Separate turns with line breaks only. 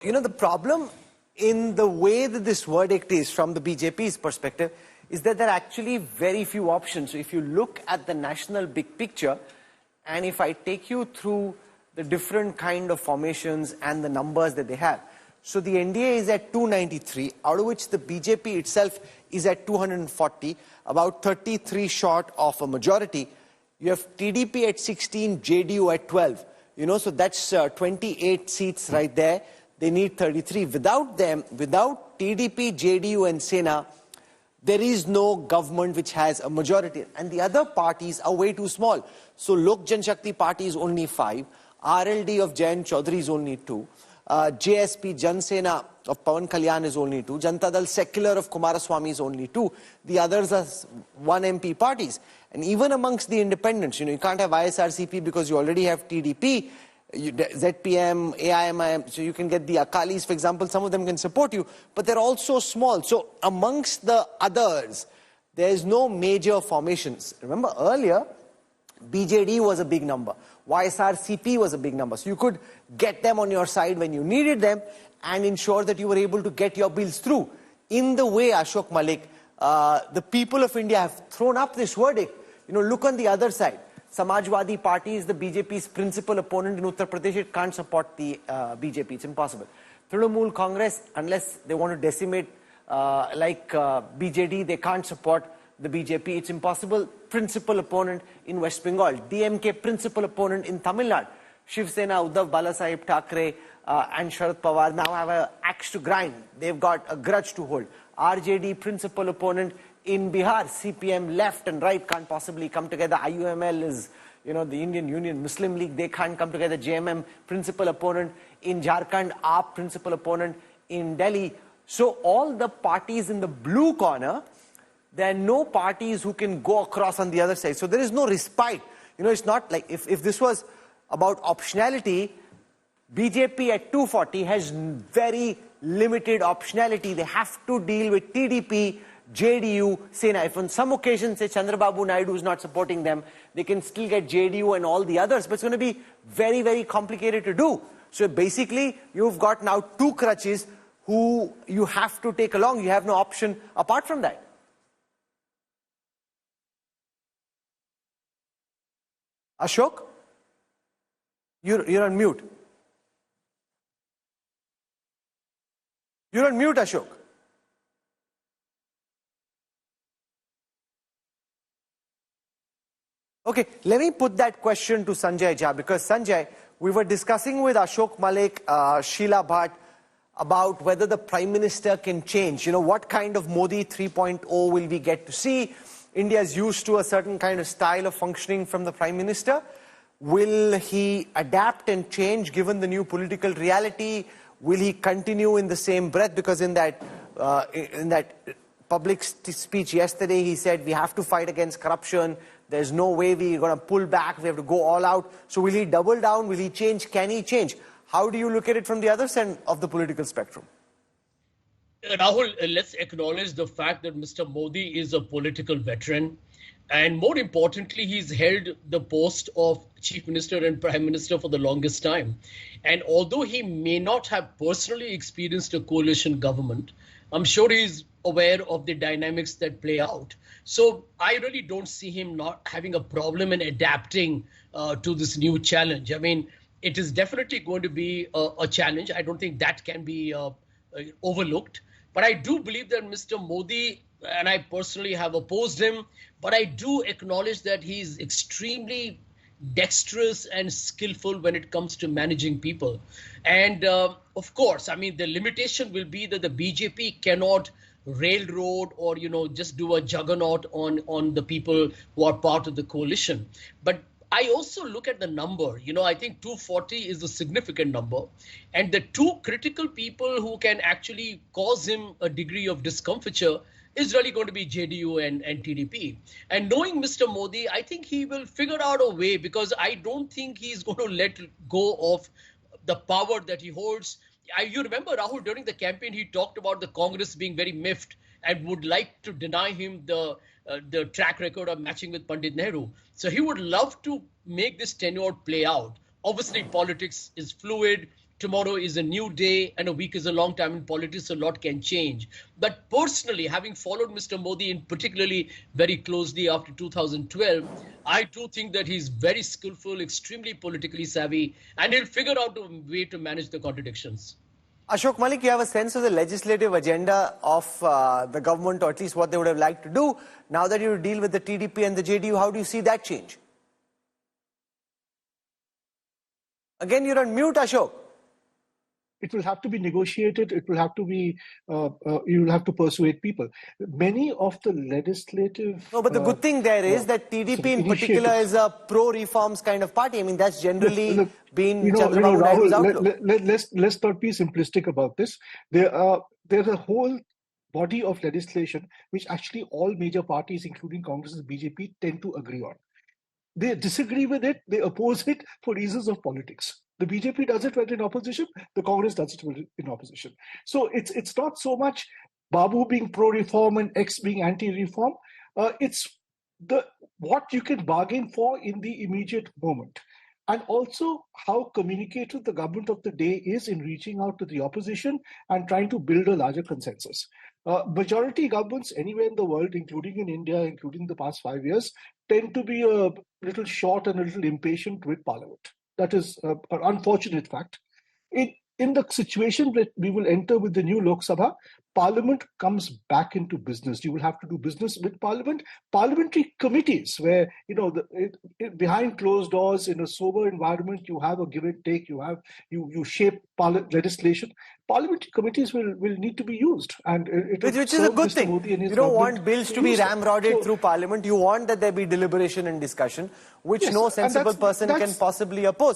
The problem in the way that this verdict is from the BJP's perspective is that there are actually very few options. So if you look at the national big picture, and if I take you through the different kind of formations and the numbers that they have. So the NDA is at 293, out of which the BJP itself is at 240, about 33 short of a majority. You have TDP at 16, JDU at 12. So that's 28 seats right there. They need 33. Without them, without TDP, JDU and Sena, there is no government which has a majority. And the other parties are way too small. So Lok Janshakti Party is only 5. RLD of Jayan Chaudhary is only 2. JSP, Jan Sena of Pawan Kalyan is only 2. Janata Dal Secular of Kumaraswamy is only 2. The others are 1 MP parties. And even amongst the independents, you can't have ISRCP because you already have TDP, ZPM, AIMIM, so you can get the Akalis, for example, some of them can support you, but they're also small. So amongst the others, there's no major formations. Remember earlier, BJD was a big number. YSRCP was a big number. So you could get them on your side when you needed them and ensure that you were able to get your bills through. In the way, Ashok Malik, the people of India have thrown up this verdict. Look on the other side. Samajwadi Party is the BJP's principal opponent in Uttar Pradesh. It can't support the BJP. It's impossible. Trinamool Congress, unless they want to decimate BJD, they can't support the BJP. It's impossible. Principal opponent in West Bengal. DMK principal opponent in Tamil Nadu. Shiv Sena, Uddhav Balasaheb Thackeray and Sharad Pawar now have an axe to grind. They've got a grudge to hold. RJD principal opponent in Bihar. CPM left and right can't possibly come together. IUML is, the Indian Union Muslim League. They can't come together. JMM principal opponent in Jharkhand. AAP principal opponent in Delhi. So all the parties in the blue corner, there are no parties who can go across on the other side. So there is no respite. It's not like if this was about optionality, BJP at 240 has very limited optionality. They have to deal with TDP, JDU, Sena. If on some occasion, say Chandrababu Naidu is not supporting them, they can still get JDU and all the others. But it's going to be very, very complicated to do. So basically, you've got now two crutches who you have to take along. You have no option apart from that. Ashok, you're on mute. You're on mute, Ashok. Okay, let me put that question to Sanjay Jha, because Sanjay, we were discussing with Ashok Malik, Sheila Bhatt, about whether the Prime Minister can change. What kind of Modi 3.0 will we get to see? India is used to a certain kind of style of functioning from the Prime Minister. Will he adapt and change given the new political reality? Will he continue in the same breath? Because in that public speech yesterday, he said we have to fight against corruption. There's no way we're going to pull back. We have to go all out. So will he double down? Will he change? Can he change? How do you look at it from the other side of the political spectrum?
Rahul, let's acknowledge the fact that Mr. Modi is a political veteran. And more importantly, he's held the post of Chief Minister and Prime Minister for the longest time. And although he may not have personally experienced a coalition government, I'm sure he's aware of the dynamics that play out. So I really don't see him not having a problem in adapting to this new challenge. I mean, it is definitely going to be a challenge. I don't think that can be overlooked. But I do believe that Mr. Modi, and I personally have opposed him, but I do acknowledge that he's extremely dexterous and skillful when it comes to managing people. And of course, I mean, the limitation will be that the BJP cannot railroad or, just do a juggernaut on the people who are part of the coalition. But I also look at the number. I think 240 is a significant number. And the two critical people who can actually cause him a degree of discomfiture is really going to be JDU and TDP. And knowing Mr. Modi, I think he will figure out a way, because I don't think he's going to let go of the power that he holds. You remember, Rahul, during the campaign, he talked about the Congress being very miffed and would like to deny him the track record of matching with Pandit Nehru. So he would love to make this tenure play out. Obviously, politics is fluid. tomorrow is a new day and a week is a long time in politics, a lot can change. But personally, having followed Mr. Modi in particularly very closely after 2012, I do think that he's very skillful, extremely politically savvy, and he'll figure out a way to manage the contradictions.
Ashok Malik, you have a sense of the legislative agenda of the government, or at least what they would have liked to do. Now that you deal with the TDP and the JDU, how do you see that change? Again, you're on mute, Ashok.
It will have to be negotiated. It will have to be, you will have to persuade people. Many of the legislative...
No, but the good thing there is that TDP in particular is a pro-reforms kind of party. I mean, that's generally been Chandrababu Naidu's outlook.
Let's not be simplistic about this. There's a whole body of legislation which actually all major parties, including Congress and BJP, tend to agree on. They disagree with it, they oppose it for reasons of politics. The BJP does it when in opposition, the Congress does it when in opposition. So it's not so much Babu being pro-reform and X being anti-reform. It's what you can bargain for in the immediate moment. And also how communicative the government of the day is in reaching out to the opposition and trying to build a larger consensus. Majority governments anywhere in the world, including in India, including the past 5 years, tend to be a little short and a little impatient with parliament. That is an unfortunate fact. In the situation that we will enter with the new Lok Sabha, Parliament comes back into business. You will have to do business with Parliament. Parliamentary committees where, behind closed doors in a sober environment, you have a give and take, you shape legislation. Parliamentary committees will need to be used. And
which is a good thing. You don't want bills to be ramrodded through Parliament. You want that there be deliberation and discussion, which no sensible person can possibly oppose.